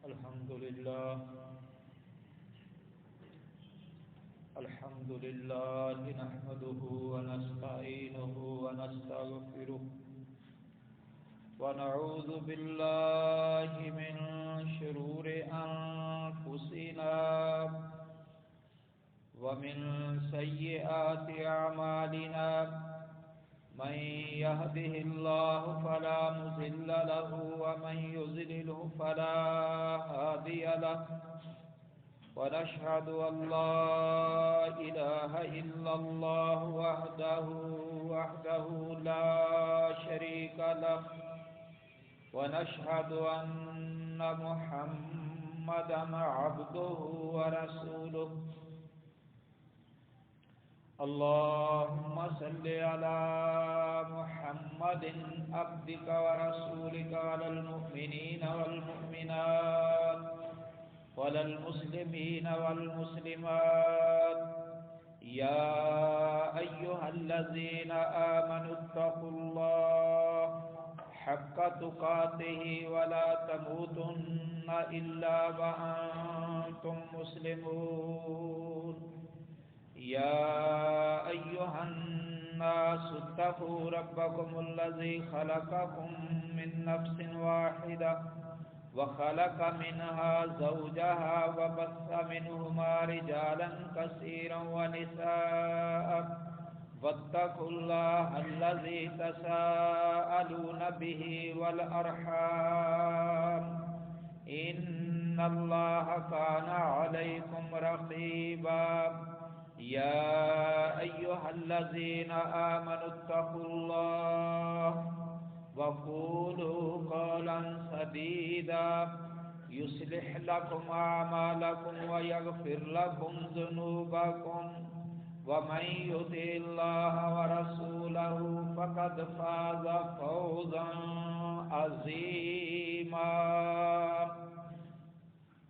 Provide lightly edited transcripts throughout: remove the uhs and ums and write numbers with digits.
الحمد لله نحمده ونستعينه ونستغفره ونعوذ بالله من شرور أنفسنا ومن سيئات أعمالنا من يهده الله فلا مضل له ومن يضلله فلا هادي له ونشهد أن لا إله إلا الله وحده لا شريك له ونشهد أن محمدا عبده ورسوله اللهم صل على محمد عبدك ورسولك وعلى المؤمنين والمؤمنات وعلى المسلمين والمسلمات يا أيها الذين آمنوا اتقوا الله حق تقاته ولا تموتن إلا وأنتم مسلمون يا أيها الناس اتقوا ربكم الذي خلقكم من نفس واحدة وخلق منها زوجها وبث منهما رجالا كثيرا ونساء واتقوا الله الذي تساءلون به والأرحام إن الله كان عليكم رقيبا يا أيها الذين آمنوا اتقوا الله وقولوا قولا سديدا يصلح لكم أعمالكم ويغفر لكم ذنوبكم ومن يطع الله ورسوله فقد فاز فوزا عظيما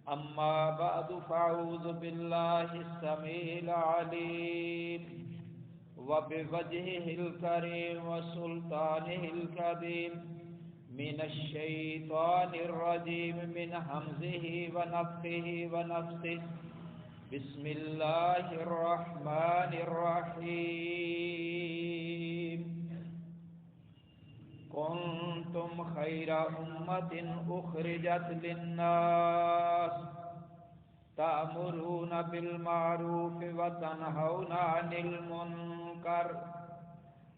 أما بعد فأعوذ بالله السميع العليم وبوجهه الكريم وسلطانه القديم من الشيطان الرجيم من همزه ونفخه ونفثه بسم الله الرحمن الرحيم كنتم خير أمة أخرجت للناس تأمرون بالمعروف وتنهون عن المنكر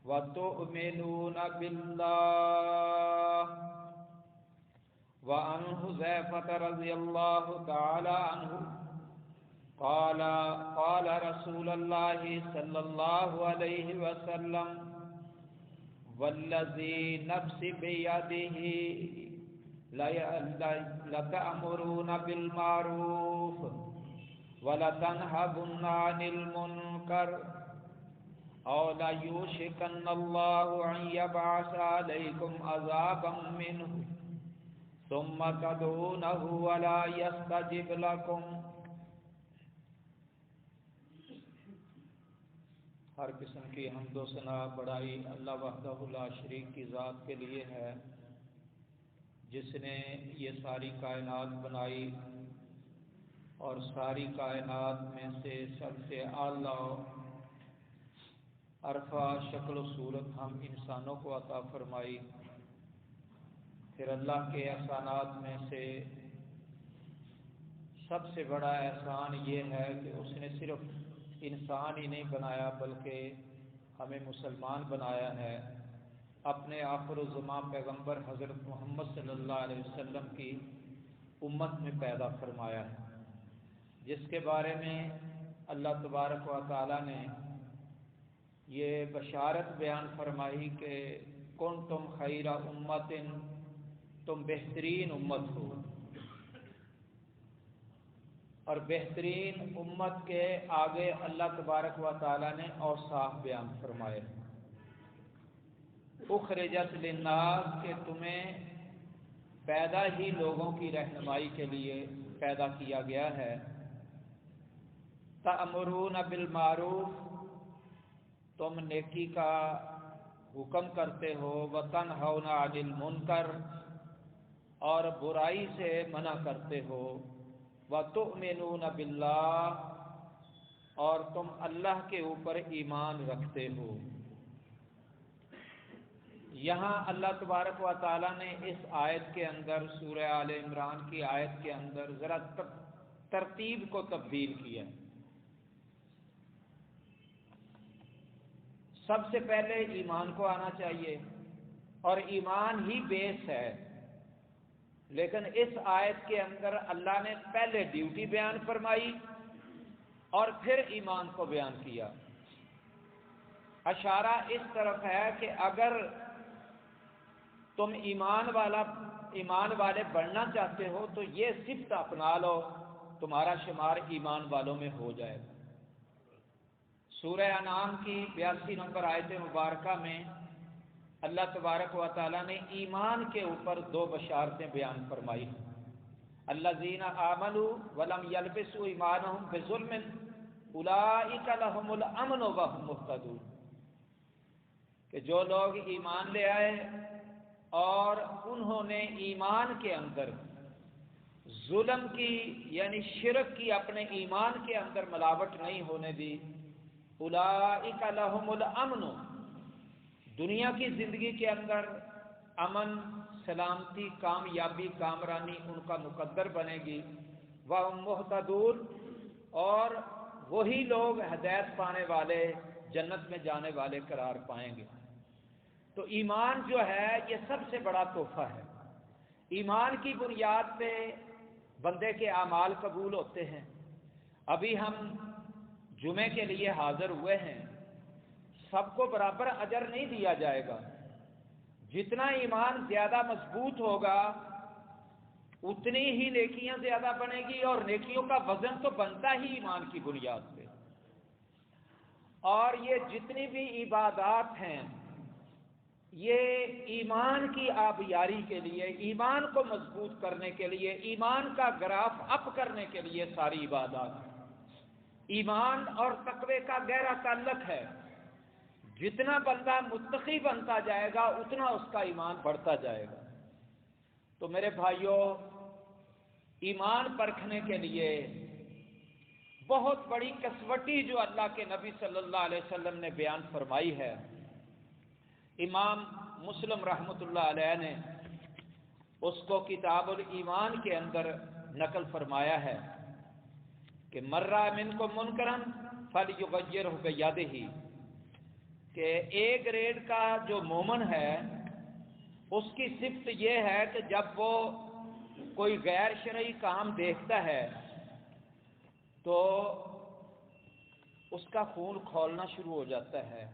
وتؤمنون بالله وعن حذيفة رضي الله تعالى عنه قال قال رسول الله صلى الله عليه وسلم والذي نفسي بيده لتأمرون بالمعروف ولتنهون عن المنكر أو ليوشكن الله أن يبعث عليكم عذابا منه ثم تدعونه ولا يستجب لكم. ہر قسم کی حمد و ثنا بڑائی اللہ وحدہ لا شریک کی ذات کے لیے ہے جس نے یہ ساری کائنات بنائی اور ساری کائنات میں سے سب سے اعلیٰ عرفہ شکل و صورت ہم انسانوں کو عطا فرمائی. پھر اللہ کے احسانات میں سے سب سے بڑا احسان یہ ہے کہ اس نے صرف انسان ہی نہیں بنایا بلکہ ہمیں مسلمان بنایا ہے. اپنے آخر الزمان پیغمبر حضرت محمد صلی اللہ علیہ وسلم کی امت میں پیدا فرمایا ہے جس کے بارے میں اللہ تبارک و تعالی نے یہ بشارت بیان فرمائی کہ کنتم خیر امت، تم بہترین امت ہو. اور بہترین امت کے آگے اللہ تبارک و تعالی نے اوصاف بیان فرمائے. اخرجت للناس کہ تمہیں پیدا ہی لوگوں کی رہنمائی کے لیے پیدا کیا گیا ہے. تأمرون بالمعروف، تم نیکی کا حکم کرتے ہو. وتنہون عن المنکر، اور برائی سے منع کرتے ہو، وَتُؤْمِنُونَ بِاللَّهِ اور تم اللہ کے اوپر ایمان رکھتے ہو۔ یہاں اللہ تبارک و تعالیٰ نے اس آیت کے اندر، سورہ آل عمران کی آیت کے اندر ذرا ترتیب کو تبدیل کیا۔ سب سے پہلے ایمان کو آنا چاہیے اور ایمان ہی بیس ہے، لیکن اس آیت کے اندر اللہ نے پہلے ڈیوٹی بیان فرمائی اور پھر ایمان کو بیان کیا۔ اشارہ اس طرف ہے کہ اگر تم ایمان والے بننا چاہتے ہو تو یہ صفت اپنا لو، تمہارا شمار ایمان والوں میں ہو جائے گا۔ سورہ انعام کی 82 نمبر آیت مبارکہ میں اللہ تبارک و تعالیٰ نے ایمان کے اوپر 2 بشارتیں بیان فرمائی ہیں۔ الذین آمنوا ولم یلبسوا ایمانہم بظلم اولئک لہم الامن وہم مہتدون، کہ جو لوگ ایمان لے آئے اور انہوں نے ایمان کے اندر ظلم کی یعنی شرک کی اپنے ایمان کے اندر ملاوٹ نہیں ہونے دی، اولئک لہم الامن، دنیا کی زندگی کے اندر امن، سلامتی، کامیابی، کامرانی ان کا مقدر بنے گی، وہم مہتدون، اور وہی لوگ ہدایت پانے والے، جنت میں جانے والے قرار پائیں گے۔ تو ایمان جو ہے یہ سب سے بڑا تحفہ ہے۔ ایمان کی بنیاد پہ بندے کے اعمال قبول ہوتے ہیں۔ ابھی ہم جمعے کے لیے حاضر ہوئے ہیں، سب کو برابر اجر نہیں دیا جائے گا۔ جتنا ایمان زیادہ مضبوط ہوگا اتنی ہی نیکیاں زیادہ بنے گی، اور نیکیوں کا وزن تو بنتا ہی ایمان کی بنیاد پہ۔ اور یہ جتنی بھی عبادات ہیں یہ ایمان کی آبیاری کے لیے، ایمان کو مضبوط کرنے کے لیے، ایمان کا گراف اپ کرنے کے لیے ساری عبادات ہیں۔ ایمان اور تقوی کا گہرا تعلق ہے، جتنا بندہ متقی بنتا جائے گا اتنا اس کا ایمان بڑھتا جائے گا۔ تو میرے بھائیوں، ایمان پرکھنے کے لیے بہت بڑی کسوٹی جو اللہ کے نبی صلی اللہ علیہ وسلم نے بیان فرمائی ہے، امام مسلم رحمۃ اللہ علیہ نے اس کو کتاب الایمان کے اندر نقل فرمایا ہے کہ من رأى منکم منکرا فلیغیرہ بیدہ، کہ اے گریڈ کا جو مومن ہے اس کی صفت یہ ہے کہ جب وہ کوئی غیر شرعی کام دیکھتا ہے تو اس کا خون کھولنا شروع ہو جاتا ہے،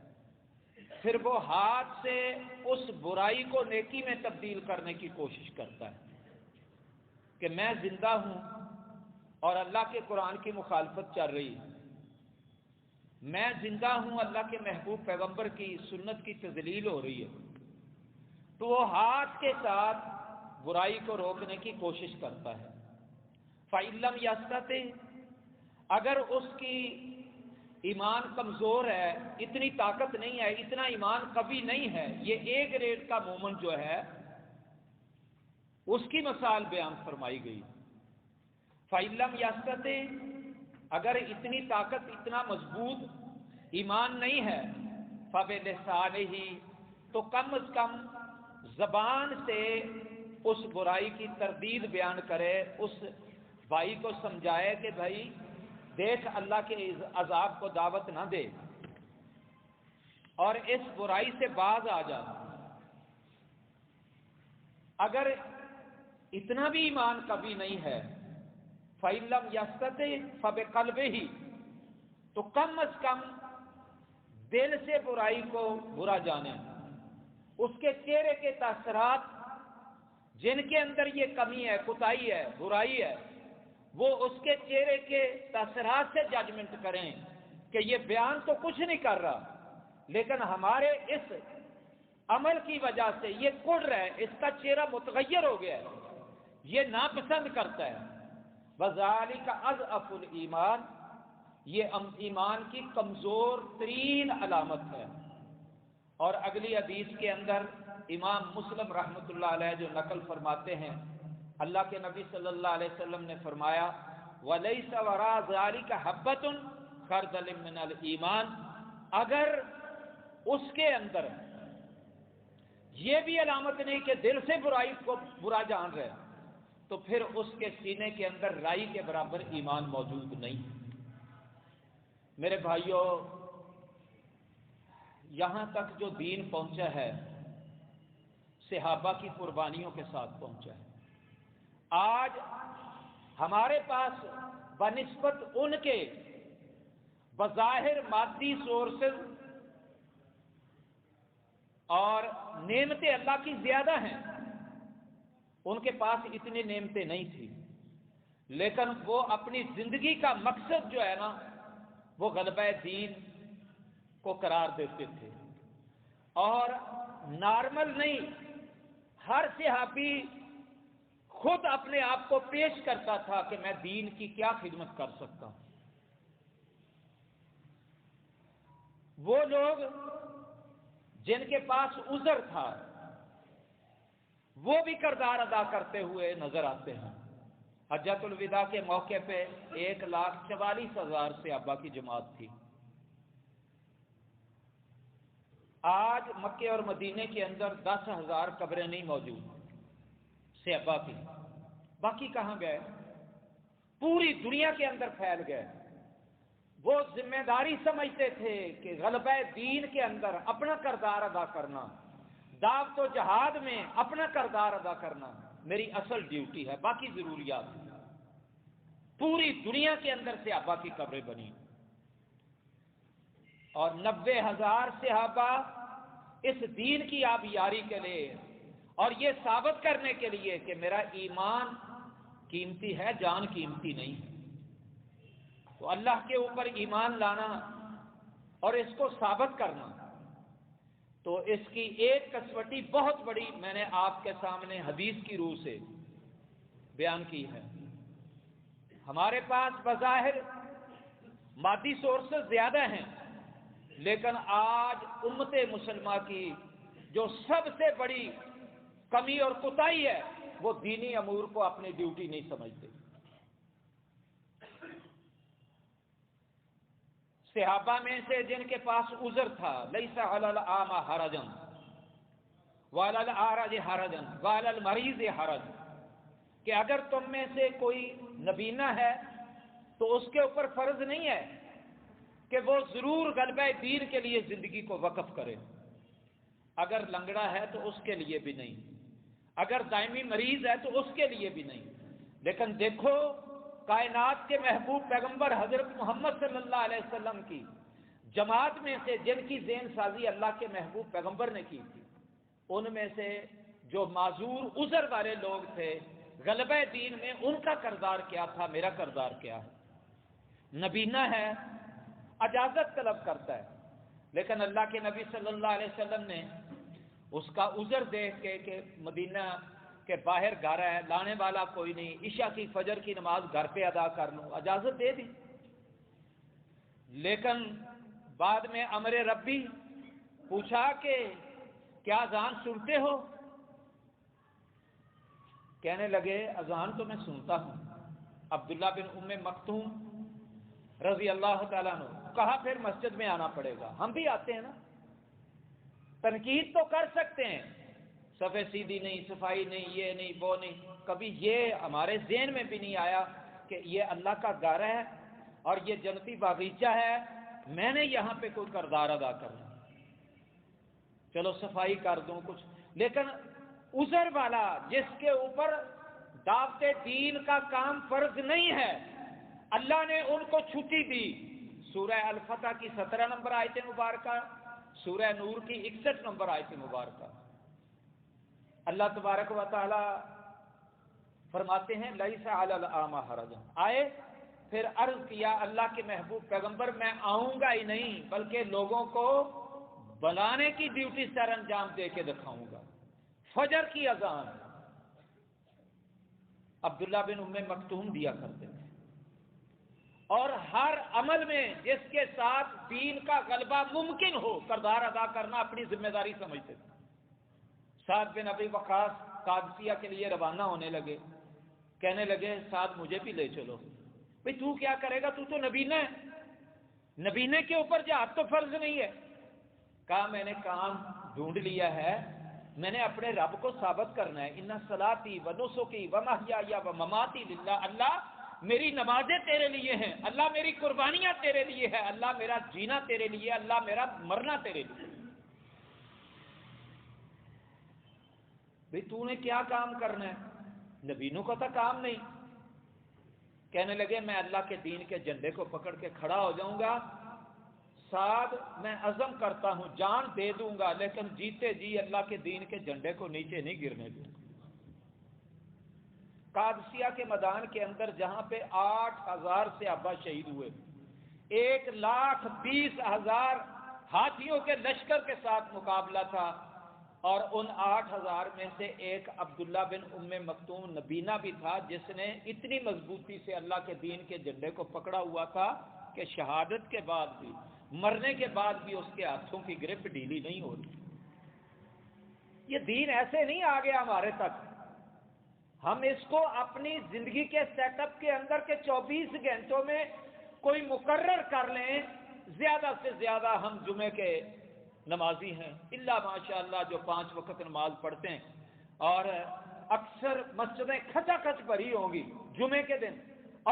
پھر وہ ہاتھ سے اس برائی کو نیکی میں تبدیل کرنے کی کوشش کرتا ہے کہ میں زندہ ہوں اور اللہ کے قرآن کی مخالفت چل رہی ہے، میں زندہ ہوں، اللہ کے محبوب پیغمبر کی سنت کی تذلیل ہو رہی ہے، تو وہ ہاتھ کے ساتھ برائی کو روکنے کی کوشش کرتا ہے۔ فَإِن لَّمْ يَسْتَطِعْ، اگر اس کی ایمان کمزور ہے، اتنی طاقت نہیں ہے، اتنا ایمان قوی نہیں ہے، یہ اے گریڈ کا مومن جو ہے اس کی مثال بیان فرمائی گئی۔ فَإِن لَّمْ يَسْتَطِعْ، اگر اتنی طاقت، اتنا مضبوط ایمان نہیں ہے، فَبِلِسَانِهِ، تو کم از کم زبان سے اس برائی کی تردید بیان کرے، اس بھائی کو سمجھائے کہ بھائی دیکھ اللہ کے عذاب کو دعوت نہ دے اور اس برائی سے باز آ جا۔ اگر اتنا بھی ایمان کبھی نہیں ہے، فَإِن لَّمْ يَسْتَطِعْ فَبِقَلْبِهِ، تو کم از کم دل سے برائی کو برا جانے، اس کے چہرے کے تاثرات جن کے اندر یہ کمی ہے، کوتاہی ہے، برائی ہے، وہ اس کے چہرے کے تاثرات سے ججمنٹ کریں کہ یہ بیان تو کچھ نہیں کر رہا لیکن ہمارے اس عمل کی وجہ سے یہ کڑ رہا ہے، اس کا چہرہ متغیر ہو گیا ہے، یہ ناپسند کرتا ہے۔ وَذَلِكَ أَضْعَفُ الْإِيمَانِ، یہ ایمان کی کمزور ترین علامت ہے۔ اور اگلی حدیث کے اندر امام مسلم رحمۃ اللہ علیہ جو نقل فرماتے ہیں اللہ کے نبی صلی اللہ علیہ وسلم نے فرمایا وَلَيْسَ وَرَاءَ ذَلِكَ حَبَّةٌ خَرْدَلٍ مِّنَ الْإِيمَانِ، اگر اس کے اندر یہ بھی علامت نہیں کہ دل سے برائی کو برا جان رہے، تو پھر اس کے سینے کے اندر رائی کے برابر ایمان موجود نہیں۔ میرے بھائیوں، یہاں تک جو دین پہنچا ہے صحابہ کی قربانیوں کے ساتھ پہنچا ہے۔ آج ہمارے پاس بنسبت ان کے بظاہر مادی سورسز اور نعمتیں اللہ کی زیادہ ہیں، ان کے پاس اتنی نعمتیں نہیں تھیں، لیکن وہ اپنی زندگی کا مقصد جو ہے نا وہ غلبہ دین کو قرار دیتے تھے، اور نارمل نہیں، ہر صحابی خود اپنے آپ کو پیش کرتا تھا کہ میں دین کی کیا خدمت کر سکتا ہوں۔ وہ لوگ جن کے پاس عذر تھا وہ بھی کردار ادا کرتے ہوئے نظر آتے ہیں۔ حجۃ الوداع کے موقع پہ 1,44,000 صحابہ کی جماعت تھی۔ آج مکے اور مدینے کے اندر 10,000 قبریں نہیں موجود صحابہ کی، باقی کہاں گئے؟ پوری دنیا کے اندر پھیل گئے۔ وہ ذمہ داری سمجھتے تھے کہ غلبہ دین کے اندر اپنا کردار ادا کرنا، دعوت و جہاد میں اپنا کردار ادا کرنا میری اصل ڈیوٹی ہے، باقی ضروریات۔ پوری دنیا کے اندر صحابہ کی قبریں بنی، اور 90,000 صحابہ اس دین کی آبیاری کے لیے اور یہ ثابت کرنے کے لیے کہ میرا ایمان قیمتی ہے، جان قیمتی نہیں ہے۔ تو اللہ کے اوپر ایمان لانا اور اس کو ثابت کرنا، تو اس کی ایک کسوٹی بہت بڑی میں نے آپ کے سامنے حدیث کی روح سے بیان کی ہے۔ ہمارے پاس بظاہر مادی سورسز زیادہ ہیں، لیکن آج امت مسلمہ کی جو سب سے بڑی کمی اور کوتاہی ہے وہ دینی امور کو اپنی ڈیوٹی نہیں سمجھتے۔ صحابہ میں سے جن کے پاس عذر تھا، لیس علی الاعمى حرج وعلی الاعرج حرج وعلی المریض حرج، کہ اگر تم میں سے کوئی نبینہ ہے تو اس کے اوپر فرض نہیں ہے کہ وہ ضرور غلبہ دین کے لیے زندگی کو وقف کرے، اگر لنگڑا ہے تو اس کے لیے بھی نہیں، اگر دائمی مریض ہے تو اس کے لیے بھی نہیں۔ لیکن دیکھو کائنات کے محبوب پیغمبر حضرت محمد صلی اللہ علیہ وسلم کی جماعت میں سے جن کی ذہن سازی اللہ کے محبوب پیغمبر نے کی تھی، ان میں سے جو معذور عذر والے لوگ تھے غلبہ دین میں ان کا کردار کیا تھا، میرا کردار کیا ہے؟ نبینہ ہے، اجازت طلب کرتا ہے، لیکن اللہ کے نبی صلی اللہ علیہ وسلم نے اس کا عذر دیکھ کے کہ مدینہ کے باہر گھر ہے، لانے والا کوئی نہیں، عشاء کی فجر کی نماز گھر پہ ادا کر لوں، اجازت دے دی۔ لیکن بعد میں امر ربی پوچھا کہ کیا اذان سنتے ہو؟ کہنے لگے اذان تو میں سنتا ہوں۔ عبداللہ بن ام مکتوم رضی اللہ تعالیٰ عنہ کہا پھر مسجد میں آنا پڑے گا۔ ہم بھی آتے ہیں نا، تنقید تو کر سکتے ہیں، صفے سیدھی نہیں، صفائی نہیں، یہ نہیں وہ نہیں، کبھی یہ ہمارے ذہن میں بھی نہیں آیا کہ یہ اللہ کا گھر ہے اور یہ جنتی باغیچہ ہے، میں نے یہاں پہ کوئی کردار ادا کرنا، چلو صفائی کر دوں کچھ۔ لیکن عذر والا جس کے اوپر دعوت دین کا کام فرض نہیں ہے، اللہ نے ان کو چھٹی دی۔ سورہ الفتح کی 17 نمبر آیت مبارکہ، سورہ نور کی 61 نمبر آیت مبارکہ، اللہ تبارک و تعالی فرماتے ہیں لیس علی الاعمى حرج۔ آئے پھر عرض کیا اللہ کے محبوب پیغمبر میں آؤں گا ہی نہیں بلکہ لوگوں کو بلانے کی ڈیوٹی سر انجام دے کے دکھاؤں گا۔ فجر کی اذان عبداللہ بن ام مکتوم دیا کرتے تھے، اور ہر عمل میں جس کے ساتھ دین کا غلبہ ممکن ہو کردار ادا کرنا اپنی ذمہ داری سمجھتے تھے۔ سعد بن ابی وقاص قادسیہ کے لیے روانہ ہونے لگے، کہنے لگے ساتھ مجھے بھی لے چلو. بھئی تو کیا کرے گا، تو نبینا ہے، نبینے کے اوپر جہاد تو فرض نہیں ہے. کہا میں نے کام ڈھونڈ لیا ہے، میں نے اپنے رب کو ثابت کرنا ہے. ان صلاتی و نسکی و محیای و مماتی للہ، اللہ میری نمازیں تیرے لیے ہیں، اللہ میری قربانیاں تیرے لیے ہے، اللہ میرا جینا تیرے لیے، اللہ میرا مرنا تیرے لیے. بھئی تو نے کیا کام کرنا ہے؟ نبینوں کا تو کام نہیں. کہنے لگے میں اللہ کے دین کے جھنڈے کو پکڑ کے کھڑا ہو جاؤں گا، ساتھ میں عزم کرتا ہوں جان دے دوں گا، لیکن جیتے جی اللہ کے دین کے جھنڈے کو نیچے نہیں گرنے دوں گا. قادسیہ کے میدان کے اندر جہاں پہ 8,000 صحابہ شہید ہوئے، 1,20,000 ہاتھیوں کے لشکر کے ساتھ مقابلہ تھا، اور ان 8,000 میں سے ایک عبداللہ بن ام مکتوم نبینا بھی تھا، جس نے اتنی مضبوطی سے اللہ کے دین کے جھنڈے کو پکڑا ہوا تھا کہ شہادت کے بعد بھی، مرنے کے بعد بھی اس کے ہاتھوں کی گرپ ڈھیلی نہیں ہوتی. یہ دین ایسے نہیں آ گیا ہمارے تک. ہم اس کو اپنی زندگی کے سیٹ اپ کے اندر کے 24 گھنٹوں میں کوئی مقرر کر لیں. زیادہ سے زیادہ ہم جمعے کے نمازی ہیں، اللہ ماشاء اللہ جو 5 وقت نماز پڑھتے ہیں، اور اکثر مسجدیں کھچا کھچ بھری ہوں گی جمعے کے دن،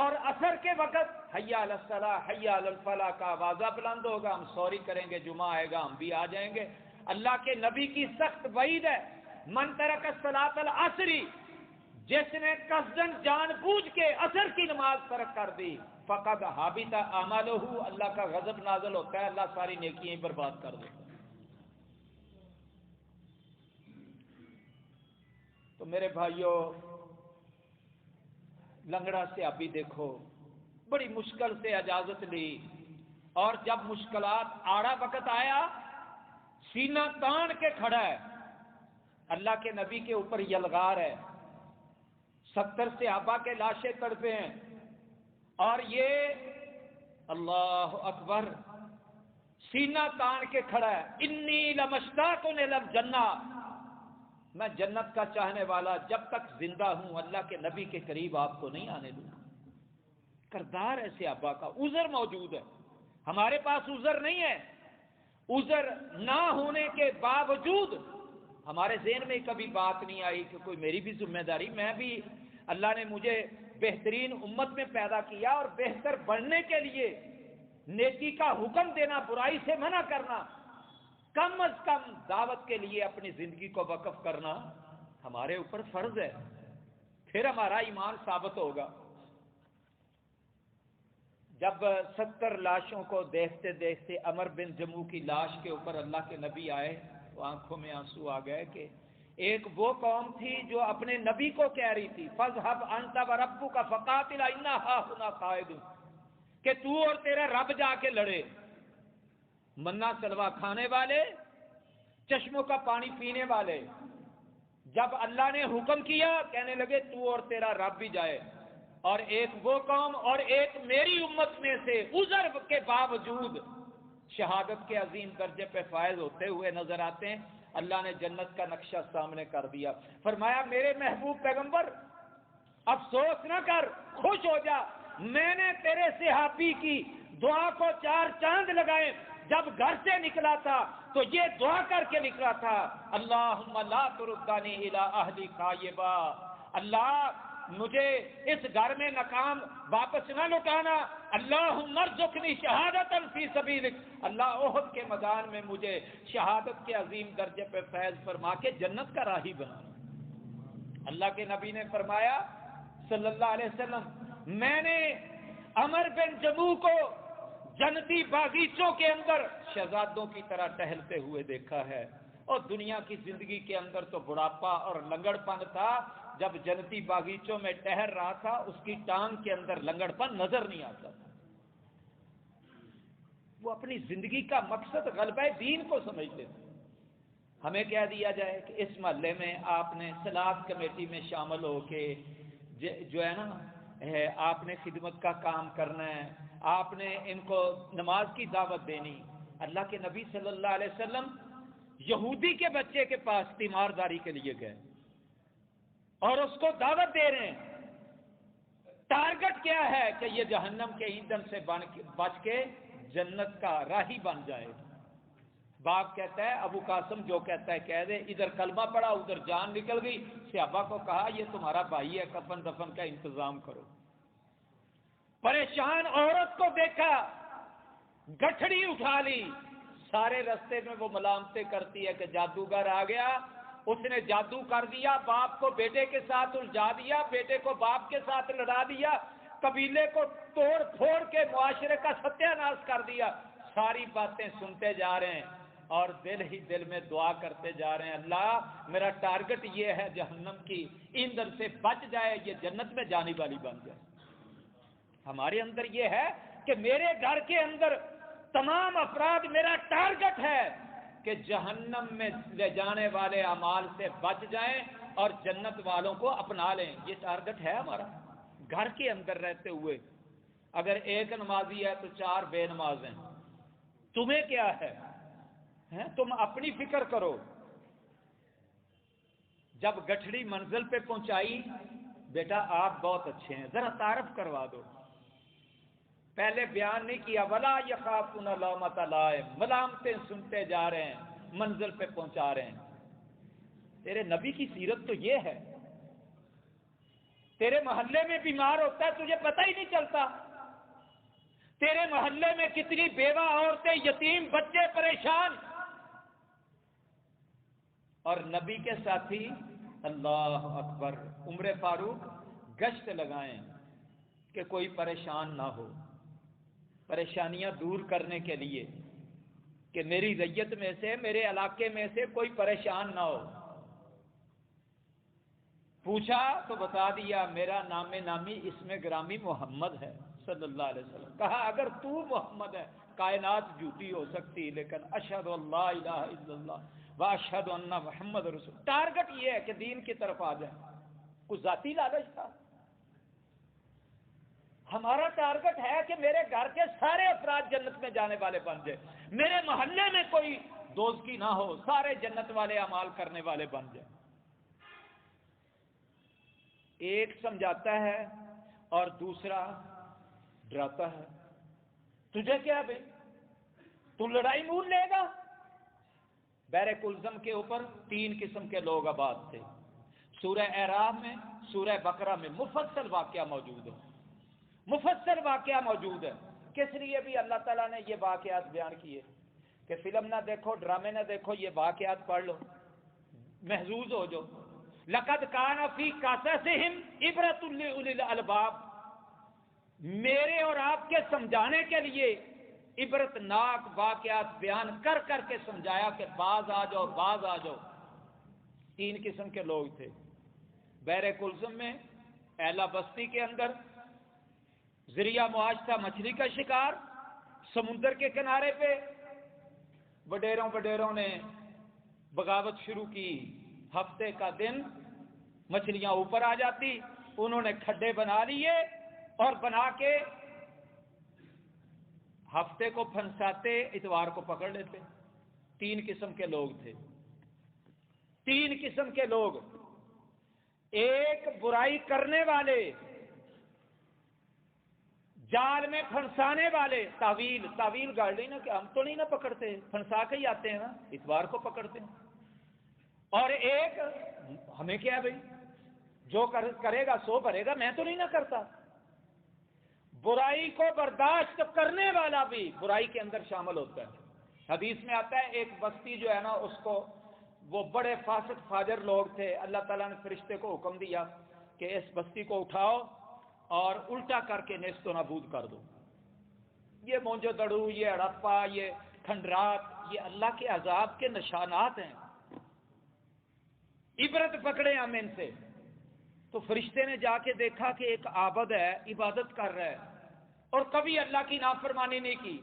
اور عصر کے وقت حی علی الصلاۃ حی علی الفلاح کا آوازہ بلند ہوگا، ہم سوری کریں گے، جمعہ آئے گا ہم بھی آ جائیں گے. اللہ کے نبی کی سخت وعید ہے، من ترک الصلاۃ العصر، جس نے قصدن جان بوجھ کے عصر کی نماز ترک کر دی، فقد حبط اعمالہ، اللہ کا غضب نازل ہوتا ہے، اللہ ساری نیکیاں برباد کر دیتا ہے. تو میرے بھائیوں، لنگڑا سے ابھی دیکھو بڑی مشکل سے اجازت لی، اور جب مشکلات آڑا وقت آیا سینہ تان کے کھڑا ہے. اللہ کے نبی کے اوپر یلغار ہے، 70 صحابہ کے لاشیں تڑپے ہیں، اور یہ اللہ اکبر سینہ تان کے کھڑا ہے. انی لمشتاق الی الجنہ، میں جنت کا چاہنے والا جب تک زندہ ہوں اللہ کے نبی کے قریب آپ کو نہیں آنے دوں. کردار ہے صحابہ کا. عذر موجود ہے، ہمارے پاس عذر نہیں ہے. عذر نہ ہونے کے باوجود ہمارے ذہن میں کبھی بات نہیں آئی کہ کوئی میری بھی ذمہ داری، میں بھی اللہ نے مجھے بہترین امت میں پیدا کیا، اور بہتر بننے کے لیے نیکی کا حکم دینا، برائی سے منع کرنا، کم از کم دعوت کے لیے اپنی زندگی کو وقف کرنا ہمارے اوپر فرض ہے. پھر ہمارا ایمان ثابت ہوگا. جب 70 لاشوں کو دیکھتے دیکھتے عمر بن جموح کی لاش کے اوپر اللہ کے نبی آئے تو آنکھوں میں آنسو آ گئے کہ ایک وہ قوم تھی جو اپنے نبی کو کہہ رہی تھی فَاذْهَبْ أَنْتَ وَرَبُّكَ فَقَاتِلَا إِنَّا هَاهُنَا قَاعِدُونَ، کہ تو اور تیرا رب جا کے لڑے. منا سلوا کھانے والے، چشموں کا پانی پینے والے، جب اللہ نے حکم کیا کہنے لگے تو اور تیرا رب بھی جائے. اور ایک وہ قوم اور ایک میری امت میں سے عذر کے باوجود شہادت کے عظیم درجے پہ فائز ہوتے ہوئے نظر آتے ہیں. اللہ نے جنت کا نقشہ سامنے کر دیا. فرمایا میرے محبوب پیغمبر افسوس نہ کر، خوش ہو جا، میں نے تیرے صحابی کی دعا کو 4 چاند لگائے. جب گھر سے نکلا تھا تو یہ دعا کر کے نکلا تھا اللہم لا تردنی الی اہلی خائبا، اللہ مجھے اس گھر میں ناکام واپس نہ لوٹانا. اللہم ارزقنی شہادتا فی سبیلک، اللہ احد کے میدان میں مجھے شہادت کے عظیم درجے پہ فیض فرما کے جنت کا راہی بنا. اللہ کے نبی نے فرمایا صلی اللہ علیہ وسلم، میں نے عمر بن جموح کو جنتی باغیچوں کے اندر شہزادوں کی طرح ٹہلتے ہوئے دیکھا ہے، اور دنیا کی زندگی کے اندر تو بڑھاپا اور لنگڑ پن تھا. جب جنتی باغیچوں میں ٹہل رہا تھا اس کی ٹانگ کے اندر لنگڑ پن نظر نہیں آتا تھا. وہ اپنی زندگی کا مقصد غلبہ دین کو سمجھتے تھے. ہمیں کہہ دیا جائے کہ اس محلے میں آپ نے سلاد کمیٹی میں شامل ہو کے جو ہے نا آپ نے خدمت کا کام کرنا ہے، آپ نے ان کو نماز کی دعوت دینی. اللہ کے نبی صلی اللہ علیہ وسلم یہودی کے بچے کے پاس تیمارداری کے لیے گئے اور اس کو دعوت دے رہے ہیں. ٹارگٹ کیا ہے کہ یہ جہنم کے ایندھن سے بچ کے جنت کا راہی بن جائے. باپ کہتا ہے ابو قاسم جو کہتا ہے کہہ دے، ادھر کلمہ پڑا ادھر جان نکل گئی. صحابہ کو کہا یہ تمہارا بھائی ہے، کفن دفن کا انتظام کرو. پریشان عورت کو دیکھا، گٹھڑی اٹھا لی، سارے رستے میں وہ ملامتیں کرتی ہے کہ جادوگر آ گیا، اس نے جادو کر دیا، باپ کو بیٹے کے ساتھ الجھا دیا، بیٹے کو باپ کے ساتھ لڑا دیا، قبیلے کو توڑ پھوڑ کے معاشرے کا ستیہ ناش کر دیا. ساری باتیں سنتے جا رہے ہیں اور دل ہی دل میں دعا کرتے جا رہے ہیں، اللہ میرا ٹارگٹ یہ ہے جہنم کی ایندھن سے بچ جائے، یہ جنت میں جانے والی بن جائے. ہمارے اندر یہ ہے کہ میرے گھر کے اندر تمام افراد میرا ٹارگٹ ہے کہ جہنم میں لے جانے والے اعمال سے بچ جائیں اور جنت والوں کو اپنا لیں. یہ ٹارگٹ ہے ہمارا. گھر کے اندر رہتے ہوئے اگر ایک نمازی ہے تو 4 بے نماز ہیں. تمہیں کیا ہے؟ تم اپنی فکر کرو. جب گٹھڑی منزل پہ پہنچائی، بیٹا آپ بہت اچھے ہیں، ذرا تعارف کروا دو. پہلے بیان نہیں کیا، ولا یخافون لومۃ لائم، ملامتیں سنتے جا رہے ہیں، منزل پہ پہنچا رہے ہیں. تیرے نبی کی سیرت تو یہ ہے. تیرے محلے میں بیمار ہوتا ہے تجھے پتہ ہی نہیں چلتا. تیرے محلے میں کتنی بیوہ عورتیں، یتیم بچے پریشان، اور نبی کے ساتھی اللہ اکبر عمر فاروق گشت لگائیں کہ کوئی پریشان نہ ہو، پریشانیاں دور کرنے کے لیے کہ میری رعیت میں سے، میرے علاقے میں سے کوئی پریشان نہ ہو. پوچھا تو بتا دیا میرا نام نامی اسم گرامی محمد ہے صلی اللہ علیہ وسلم. کہا اگر تو محمد ہے کائنات جھوٹی ہو سکتی لیکن اشہد اللہ الہ الا اللہ واشہد ان محمد رسول. ٹارگٹ یہ ہے کہ دین کی طرف آ جائے. کچھ ذاتی لالچ تھا. ہمارا ٹارگٹ ہے کہ میرے گھر کے سارے افراد جنت میں جانے والے بن جائے، میرے محلے میں کوئی دوزخی نہ ہو، سارے جنت والے اعمال کرنے والے بن جائیں. ایک سمجھاتا ہے اور دوسرا ڈراتا ہے. تجھے کیا بھائی، تو لڑائی مول لے گا. بحر کلزم کے اوپر 3 قسم کے لوگ آباد تھے. سورہ اعراف میں، سورہ بقرہ میں مفصل واقعہ موجود ہے. مفصل واقعہ موجود ہے. کس لیے بھی اللہ تعالیٰ نے یہ واقعات بیان کیے کہ فلم نہ دیکھو، ڈرامے نہ دیکھو، یہ واقعات پڑھ لو، محظوظ ہو جو. لقد کان فی قصصہم عبرۃ لأولی الالباب، میرے اور آپ کے سمجھانے کے لیے عبرت ناک واقعات بیان کر کر کے سمجھایا کہ باز آ جاؤ، باز آ جاؤ. 3 قسم کے لوگ تھے. بحر کلزم میں ایلا بستی کے اندر ذریعہ معاش تھا مچھلی کا شکار. سمندر کے کنارے پہ وڈیروں نے بغاوت شروع کی. ہفتے کا دن مچھلیاں اوپر آ جاتی، انہوں نے کھڈے بنا لیے اور بنا کے ہفتے کو پھنساتے، اتوار کو پکڑ لیتے. 3 قسم کے لوگ تھے. 3 قسم کے لوگ. ایک برائی کرنے والے، جال میں پھنسانے والے. تعویل گاڑ لی نا کہ ہم تو نہیں نہ پکڑتے، پھنسا کے ہی آتے ہیں نا، اتوار کو پکڑتے ہیں. اور ایک ہمیں کیا ہے بھائی، جو کرے گا سو بھرے گا، میں تو نہیں نہ کرتا. برائی کو برداشت کرنے والا بھی برائی کے اندر شامل ہوتا ہے. حدیث میں آتا ہے ایک بستی جو ہے نا، اس کو وہ بڑے فاسق فاجر لوگ تھے. اللہ تعالیٰ نے فرشتے کو حکم دیا کہ اس بستی کو اٹھاؤ اور الٹا کر کے نیست و نابود کر دو. یہ مونجو دڑو، یہ ہڑپا، یہ کھنڈرات، یہ اللہ کے عذاب کے نشانات ہیں. عبرت پکڑے ہم ان سے. تو فرشتے نے جا کے دیکھا کہ ایک عابد ہے، عبادت کر رہا ہے اور کبھی اللہ کی نافرمانی نہیں کی.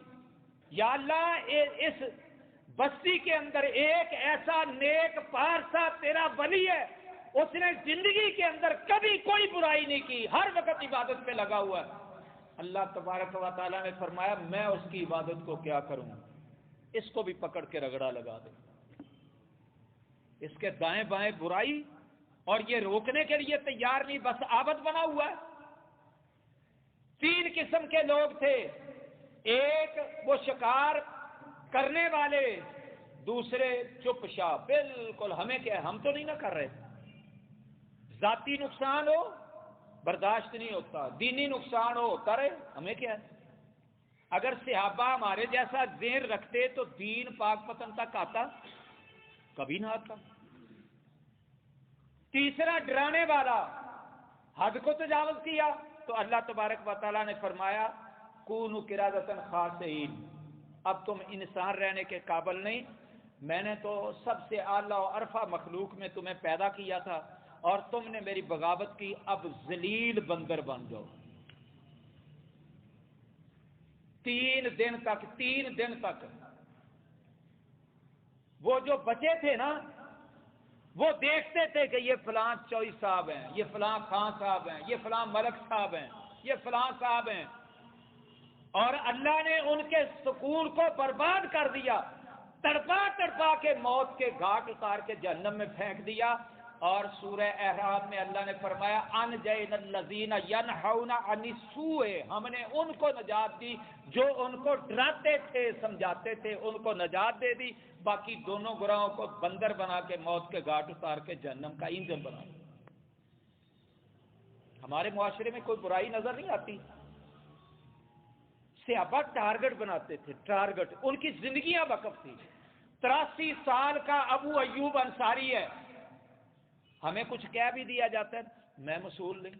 یا اللہ اس بستی کے اندر ایک ایسا نیک پارسا تیرا ولی ہے، اس نے زندگی کے اندر کبھی کوئی برائی نہیں کی، ہر وقت عبادت پہ لگا ہوا ہے. اللہ تبارک و تعالیٰ نے فرمایا میں اس کی عبادت کو کیا کروں، اس کو بھی پکڑ کے رگڑا لگا دے. اس کے دائیں بائیں برائی، اور یہ روکنے کے لیے تیار نہیں، بس عابد بنا ہوا ہے. تین قسم کے لوگ تھے، ایک وہ شکار کرنے والے، دوسرے چپ شاہ، بالکل ہمیں کیا ہے، ہم تو نہیں نہ کر رہے، ذاتی نقصان ہو برداشت نہیں ہوتا، دینی نقصان ہو ہوتا رہے، ہمیں کیا ہے۔ اگر صحابہ ہمارے جیسا ذہن رکھتے تو دین پاک پتن تک آتا؟ کبھی نہ آتا۔ تیسرا ڈرانے والا، حد کو تجاوز کیا تو اللہ تبارک و تعالیٰ نے فرمایا کونوا قردۃ خاسئین، اب تم انسان رہنے کے قابل نہیں، میں نے تو سب سے اعلیٰ و ارفع مخلوق میں تمہیں پیدا کیا تھا اور تم نے میری بغاوت کی، اب ذلیل بندر بن جاؤ۔ 3 دن تک وہ جو بچے تھے نا، وہ دیکھتے تھے کہ یہ فلاں چوئی صاحب ہیں، یہ فلاں خان صاحب ہیں، یہ فلاں ملک صاحب ہیں، یہ فلاں صاحب ہیں، اور اللہ نے ان کے سکون کو برباد کر دیا، تڑپا تڑپا کے موت کے گھاٹ اتار کے جہنم میں پھینک دیا۔ اور سورہ احرام میں اللہ نے فرمایا انجینا الذین ینہون عن السوء، ہم نے ان کو نجات دی جو ان کو ڈراتے تھے سمجھاتے تھے، ان کو نجات دے دی، باقی دونوں گروہوں کو بندر بنا کے موت کے گھاٹ اتار کے جہنم کا ایندھن بنا دیا۔ ہمارے معاشرے میں کوئی برائی نظر نہیں آتی، صحابہ ٹارگٹ بناتے تھے، ٹارگٹ، ان کی زندگیاں وقف تھی۔ 83 سال کا ابو ایوب انصاری ہے، ہمیں کچھ کہہ بھی دیا جاتا ہے میں مسئول نہیں،